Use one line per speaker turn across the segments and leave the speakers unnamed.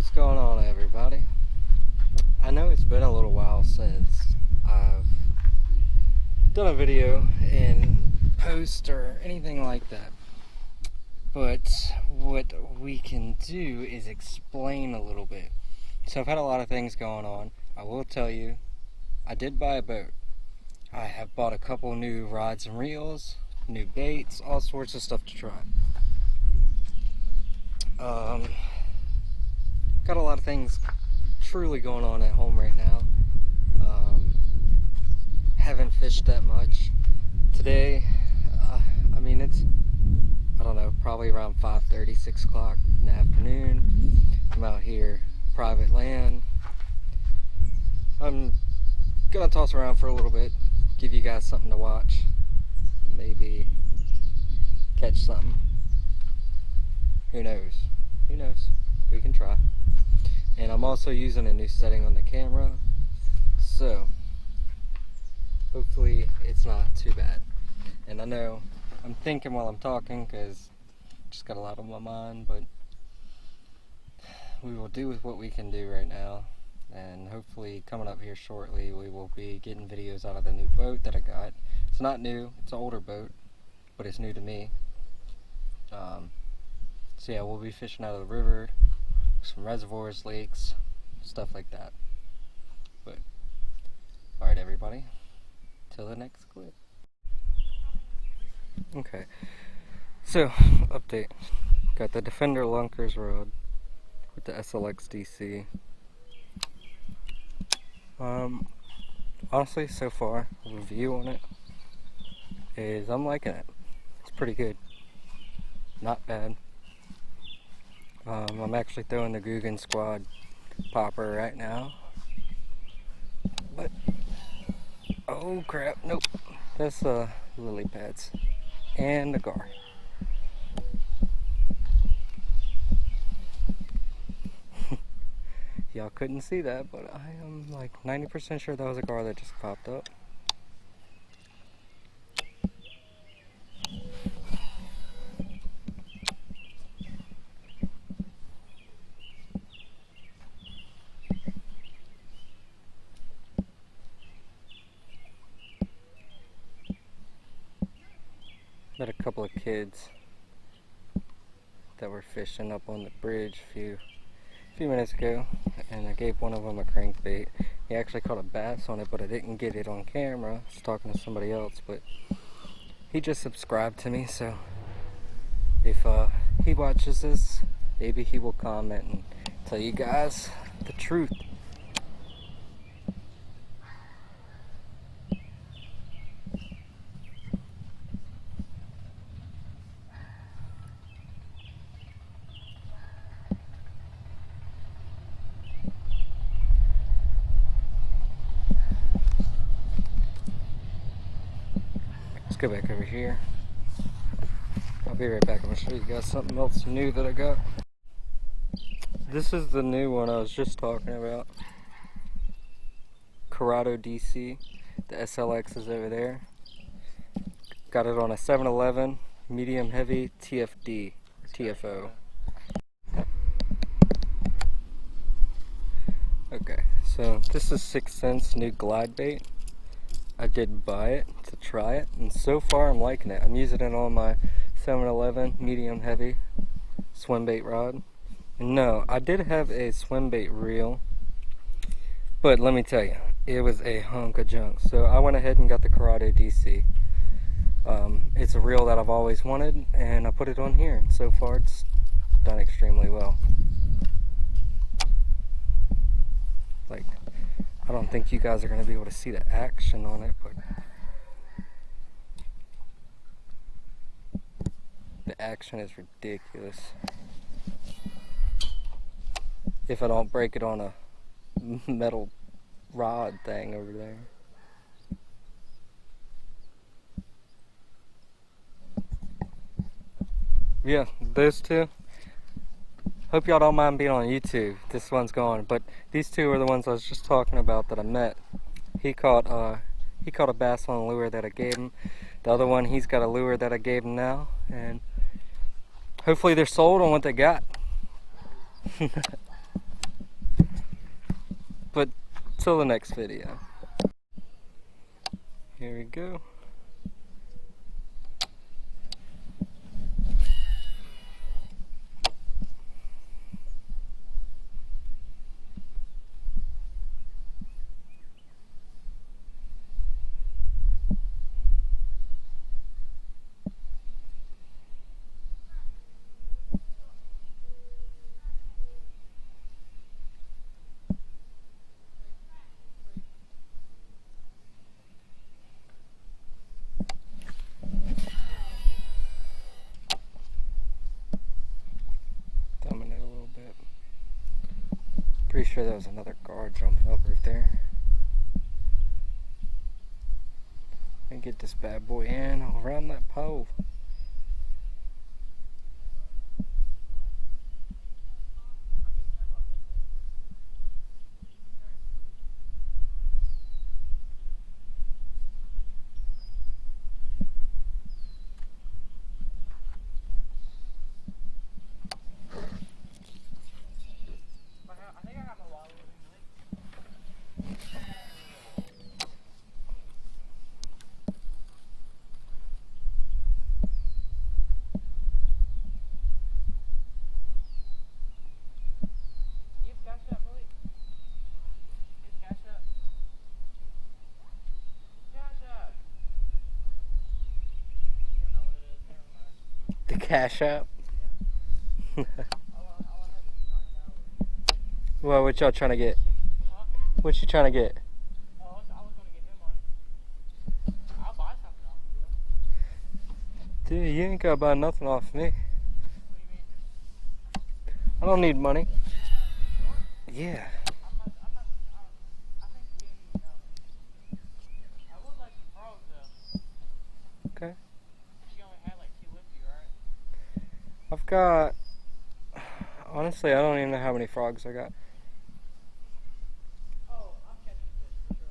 What's going on, everybody? I know it's been a little while since I've done a video in post or anything like that, but what we can do is explain a little bit. So I've had a lot of things going on. I will tell you, I did buy a boat. I have bought a couple new rods and reels, new baits, all sorts of stuff to try. Got a lot of things truly going on at home right now. Haven't fished that much. Today, it's, I don't know, probably around 5:30, 6 o'clock in the afternoon. I'm out here, private land. I'm gonna toss around for a little bit, give you guys something to watch, maybe catch something. Who knows? Who knows? We can try. And I'm also using a new setting on the camera, so hopefully it's not too bad. And I know I'm thinking while I'm talking because just got a lot on my mind, but we will do with what we can do right now. And hopefully coming up here shortly we will be getting videos out of the new boat that I got. It's not new, it's an older boat, but it's new to me. So yeah, we'll be fishing out of the river, some reservoirs, lakes, stuff like that. But alright, everybody, till the next clip. Okay, so update. Got the Defender Lunkers rod with the SLX DC. Honestly, so far, the review on it is I'm liking it. It's pretty good, not bad. I'm actually throwing the Guggen Squad popper right now, but oh crap, nope, that's lily pads and the gar. Y'all couldn't see that, but I am like 90% sure that was a gar that just popped up. Met a couple of kids that were fishing up on the bridge a few minutes ago, and I gave one of them a crankbait. He actually caught a bass on it, but I didn't get it on camera. I was talking to somebody else, but he just subscribed to me, so if he watches this, maybe he will comment and tell you guys the truth. Let's go back over here. I'll be right back. I'm going to show you guys something else new that I got. This is the new one I was just talking about. Corrado DC. The SLX is over there. Got it on a 7-Eleven medium heavy TFD, TFO. Okay, so this is 6 cents new glide bait. I did buy it to try it, and so far I'm liking it. I'm using it on my 7-Eleven medium heavy swim bait rod. And no, I did have a swim bait reel, but let me tell you, it was a hunk of junk. So I went ahead and got the Corrado DC. It's a reel that I've always wanted, and I put it on here, and so far it's done extremely well. Like, I don't think you guys are going to be able to see the action on it, but the action is ridiculous. If I don't break it on a metal rod thing over there. Yeah, those two. Hope y'all don't mind being on YouTube. This one's gone, but these two are the ones I was just talking about that I met. He caught a bass on a lure that I gave him. The other one, he's got a lure that I gave him now, and hopefully they're sold on what they got. But till the next video. Here we go. Pretty sure that was another guard jumping up right there. And get this bad boy in around that pole. The cash app? Well, what y'all trying to get? What you trying to get?
I was gonna get him on it. I'll buy something off of you.
Dude, you ain't gotta buy nothing off me.
What do you mean?
I don't need money. Yeah.
I think you I would like some frogs though.
Okay.
She only had like 2 with you, right?
I've got... Honestly, I don't even know how many frogs I got.
Oh, I'm catching fish for sure.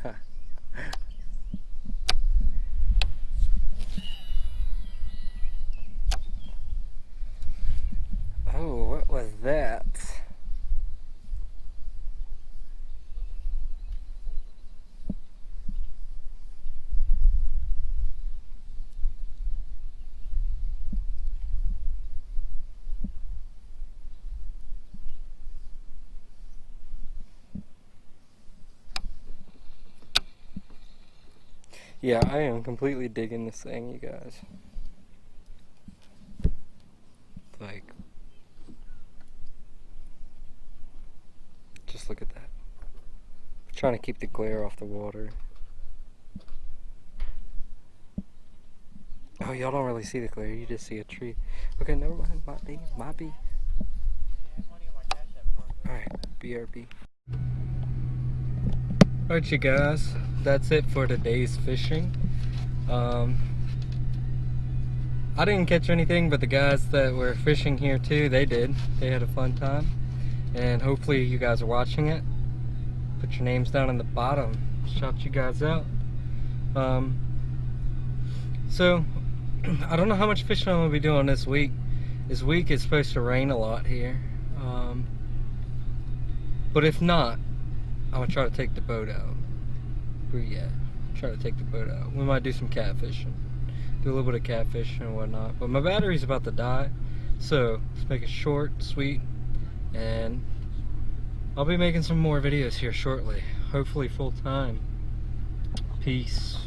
That's
Oh, what was that? Yeah, I am completely digging this thing, you guys. Like, just look at that. I'm trying to keep the glare off the water. Oh, y'all don't really see the glare, you just see a tree. Okay, never mind, might be. Alright, BRB. Alright, you guys, that's it for today's fishing. I didn't catch anything, but the guys that were fishing here too, they did. They had a fun time. And hopefully you guys are watching it. Put your names down in the bottom. Shout you guys out. So, I don't know how much fishing I'm going to be doing this week. This week is supposed to rain a lot here. But if not, I'm going to try to take the boat out. But yeah, try to take the boat out. We might do some catfishing. Do a little bit of catfishing and whatnot. But my battery's about to die. So, let's make it short, sweet. And I'll be making some more videos here shortly. Hopefully full time. Peace.